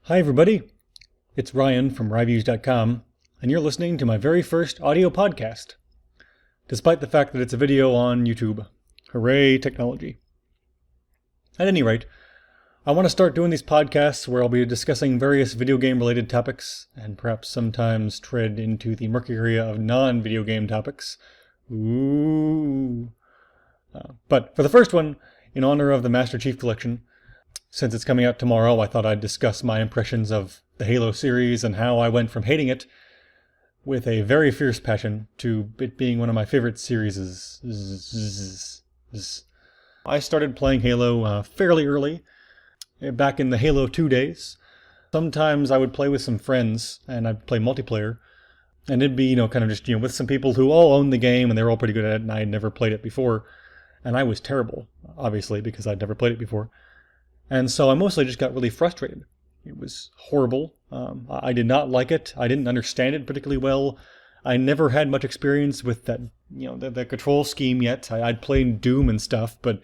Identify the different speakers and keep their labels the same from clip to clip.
Speaker 1: Hi everybody, it's Ryan from Ryviews.com, and you're listening to my very first audio podcast, despite the fact that it's a video on YouTube. Hooray, technology. At any rate, I want to start doing these podcasts where I'll be discussing various video game related topics, and perhaps sometimes tread into the murky area of non-video game topics. Ooh. But for the first one, in honor of the Master Chief Collection, since it's coming out tomorrow, I thought I'd discuss my impressions of the Halo series and how I went from hating it with a very fierce passion to it being one of my favorite series. I started playing Halo fairly early, back in the Halo 2 days. Sometimes I would play with some friends and I'd play multiplayer, and it'd be, kind of just, with some people who all owned the game and they were all pretty good at it and I had never played it before. And I was terrible, obviously, because I'd never played it before. And so I mostly just got really frustrated. It was horrible. I did not like it. I didn't understand it particularly well. I never had much experience with that, the control scheme yet. I'd played Doom and stuff, but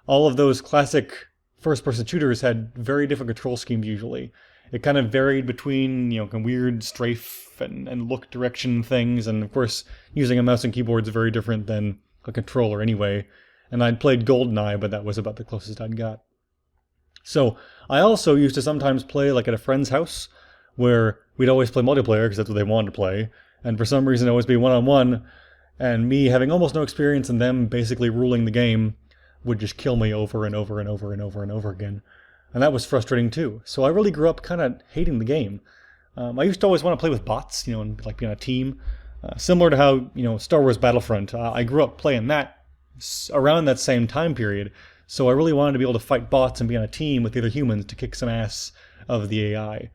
Speaker 1: all of those classic first-person shooters had very different control schemes usually. It kind of varied between, weird strafe and look direction things, and of course, using a mouse and keyboard is very different than a controller anyway. And I'd played GoldenEye, but that was about the closest I'd got. So I also used to sometimes play like at a friend's house, where we'd always play multiplayer because that's what they wanted to play, and for some reason it would always be one-on-one, and me having almost no experience and them basically ruling the game would just kill me over and over and over and over and over again. And that was frustrating too. So I really grew up kind of hating the game. I used to always want to play with bots, and like be on a team. Similar to how, Star Wars Battlefront, I grew up playing that around that same time period. So I really wanted to be able to fight bots and be on a team with the other humans to kick some ass of the AI.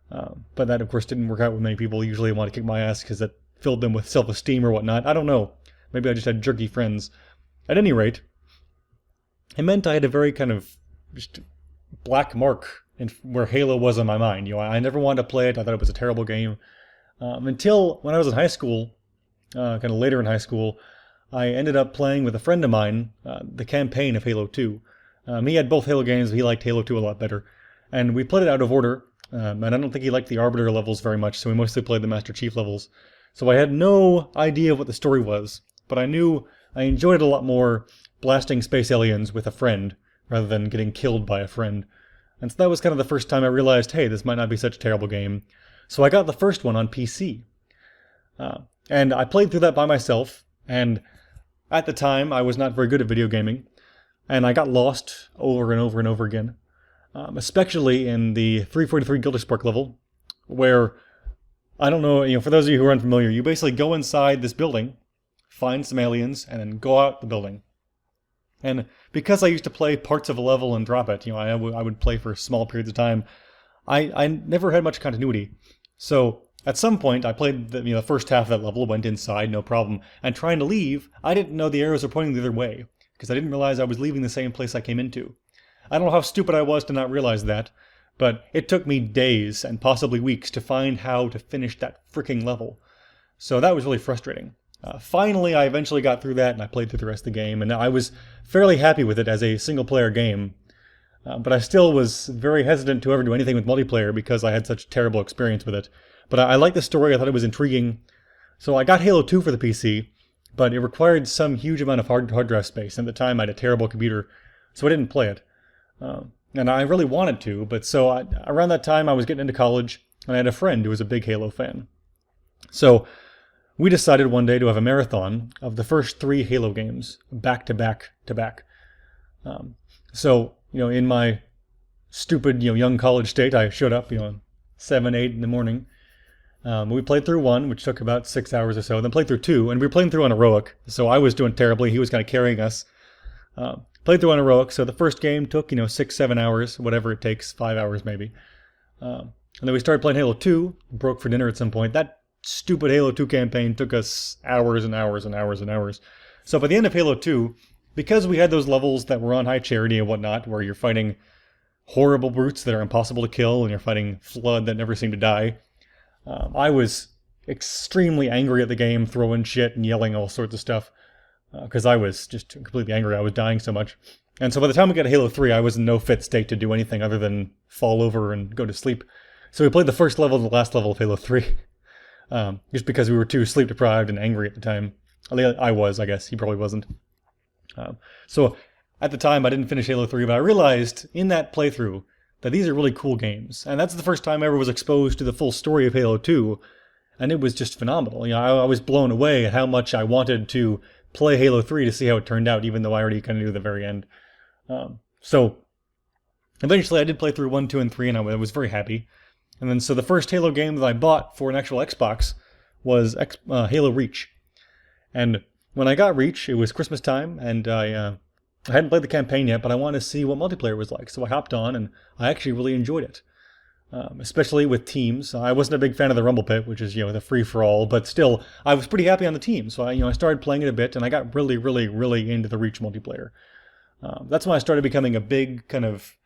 Speaker 1: But that, of course, didn't work out with many people. Usually want to kick my ass because it filled them with self-esteem or whatnot. I don't know. Maybe I just had jerky friends. At any rate, it meant I had a very kind of just black mark in where Halo was in my mind. I never wanted to play it. I thought it was a terrible game. Until when I was in high school, kind of later in high school, I ended up playing with a friend of mine, the campaign of Halo 2. He had both Halo games, but he liked Halo 2 a lot better. And we played it out of order, and I don't think he liked the Arbiter levels very much, so we mostly played the Master Chief levels. So I had no idea of what the story was, but I knew I enjoyed it a lot more blasting space aliens with a friend, rather than getting killed by a friend. And so that was kind of the first time I realized, hey, this might not be such a terrible game. So I got the first one on PC. And I played through that by myself, and at the time, I was not very good at video gaming, and I got lost over and over and over again, especially in the 343 Guilty Spark level, where, I don't know, for those of you who are unfamiliar, you basically go inside this building, find some aliens, and then go out the building. And because I used to play parts of a level and drop it, I would play for small periods of time, I never had much continuity. So at some point, I played the first half of that level, went inside, no problem, and trying to leave, I didn't know the arrows were pointing the other way, because I didn't realize I was leaving the same place I came into. I don't know how stupid I was to not realize that, but it took me days and possibly weeks to find how to finish that freaking level. So that was really frustrating. Finally, I eventually got through that, and I played through the rest of the game, and I was fairly happy with it as a single-player game. But I still was very hesitant to ever do anything with multiplayer because I had such terrible experience with it. But I liked the story, I thought it was intriguing. So I got Halo 2 for the PC, but it required some huge amount of hard drive space. And at the time, I had a terrible computer, so I didn't play it. And I really wanted to, but around that time, I was getting into college, and I had a friend who was a big Halo fan. So we decided one day to have a marathon of the first 3 Halo games, back to back to back. In my stupid, young college state, I showed up, 7, 8 in the morning. We played through 1, which took about 6 hours or so, then played through 2, and we were playing through on heroic, so I was doing terribly, he was kind of carrying us. Played through on heroic, so the first game took, 6, 7 hours, whatever it takes, 5 hours maybe. And then we started playing Halo 2, broke for dinner at some point. That stupid Halo 2 campaign took us hours and hours and hours and hours. So by the end of Halo 2, because we had those levels that were on high charity and whatnot, where you're fighting horrible brutes that are impossible to kill, and you're fighting Flood that never seem to die, I was extremely angry at the game, throwing shit and yelling all sorts of stuff. because I was just completely angry. I was dying so much. And so by the time we got to Halo 3, I was in no fit state to do anything other than fall over and go to sleep. So we played the first level and the last level of Halo 3, just because we were too sleep deprived and angry at the time. I was, I guess. He probably wasn't. So at the time, I didn't finish Halo 3, but I realized in that playthrough that these are really cool games. And that's the first time I ever was exposed to the full story of Halo 2, and it was just phenomenal. I was blown away at how much I wanted to play Halo 3 to see how it turned out, even though I already kind of knew the very end. So eventually I did play through 1, 2, and 3, and I was very happy. And then so the first Halo game that I bought for an actual Xbox was Halo Reach. And when I got Reach, it was Christmas time, and I hadn't played the campaign yet, but I wanted to see what multiplayer was like. So I hopped on, and I actually really enjoyed it. Especially with teams. I wasn't a big fan of the Rumble Pit, which is, the free-for-all, but still, I was pretty happy on the team. So I started playing it a bit, and I got really, really, really into the Reach multiplayer. That's when I started becoming a big, kind of,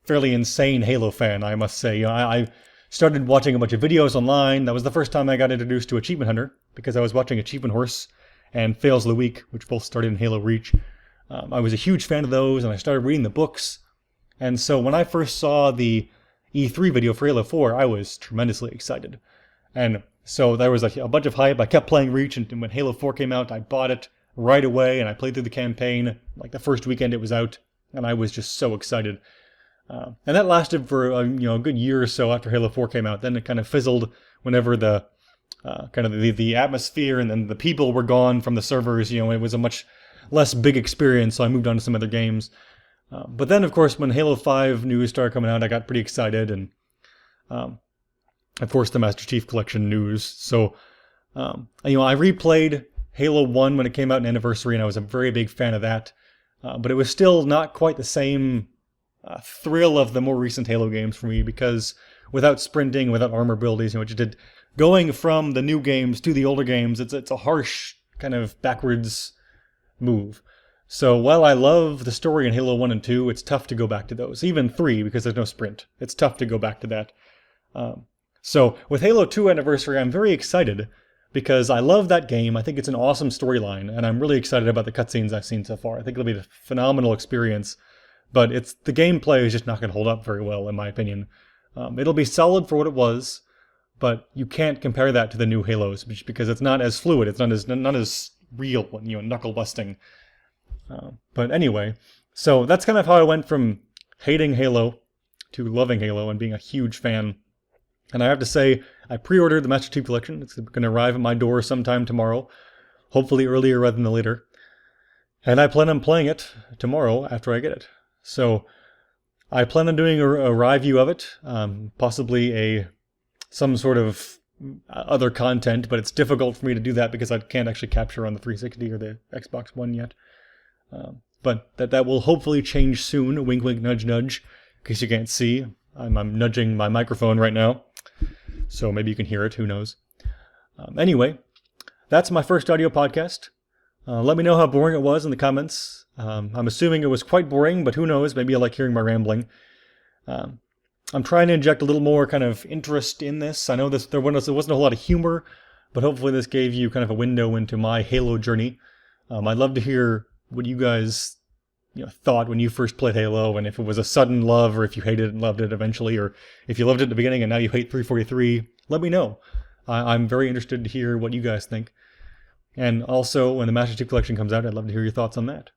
Speaker 1: fairly insane Halo fan, I must say. I started watching a bunch of videos online. That was the first time I got introduced to Achievement Hunter, because I was watching Achievement Horse and Fails of the Week, which both started in Halo Reach. I was a huge fan of those, and I started reading the books. And so when I first saw the E3 video for Halo 4, I was tremendously excited. And so there was a bunch of hype. I kept playing Reach, and when Halo 4 came out, I bought it right away, and I played through the campaign, like the first weekend it was out, and I was just so excited. And that lasted for a good year or so after Halo 4 came out. Then it kind of fizzled whenever the the atmosphere and then the people were gone from the servers. It was a much less big experience, so I moved on to some other games. But then, of course, when Halo 5 news started coming out, I got pretty excited, and of course the Master Chief Collection news. So, I replayed Halo 1 when it came out in Anniversary, and I was a very big fan of that. But it was still not quite the same thrill of the more recent Halo games for me, because without sprinting, without armor abilities, going from the new games to the older games, it's a harsh kind of backwards move. So while I love the story in Halo 1 and 2, it's tough to go back to those. Even 3, because there's no sprint. It's tough to go back to that. So with Halo 2 Anniversary, I'm very excited, because I love that game. I think it's an awesome storyline, and I'm really excited about the cutscenes I've seen so far. I think it'll be a phenomenal experience, but the gameplay is just not going to hold up very well, in my opinion. It'll be solid for what it was, but you can't compare that to the new Halos, because it's not as fluid. It's not as real, knuckle busting. But anyway, so that's kind of how I went from hating Halo to loving Halo and being a huge fan. And I have to say, I pre-ordered the Master Chief Collection. It's going to arrive at my door sometime tomorrow, hopefully earlier rather than later. And I plan on playing it tomorrow after I get it. So I plan on doing a Ryview of it, possibly some sort of other content, but it's difficult for me to do that because I can't actually capture on the 360 or the Xbox One yet. But that will hopefully change soon. Wink, wink, nudge, nudge. In case you can't see, I'm nudging my microphone right now, so maybe you can hear it. Who knows? Anyway, that's my first audio podcast. Let me know how boring it was in the comments. I'm assuming it was quite boring, but who knows? Maybe you like hearing my rambling. I'm trying to inject a little more kind of interest in this. I know there wasn't a whole lot of humor, but hopefully this gave you kind of a window into my Halo journey. I'd love to hear what you guys thought when you first played Halo, and if it was a sudden love, or if you hated it and loved it eventually, or if you loved it at the beginning and now you hate 343, let me know. I'm very interested to hear what you guys think. And also, when the Master Chief Collection comes out, I'd love to hear your thoughts on that.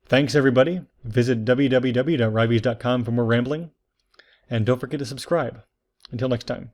Speaker 1: Thanks, everybody. Visit www.ryviews.com for more rambling. And don't forget to subscribe. Until next time.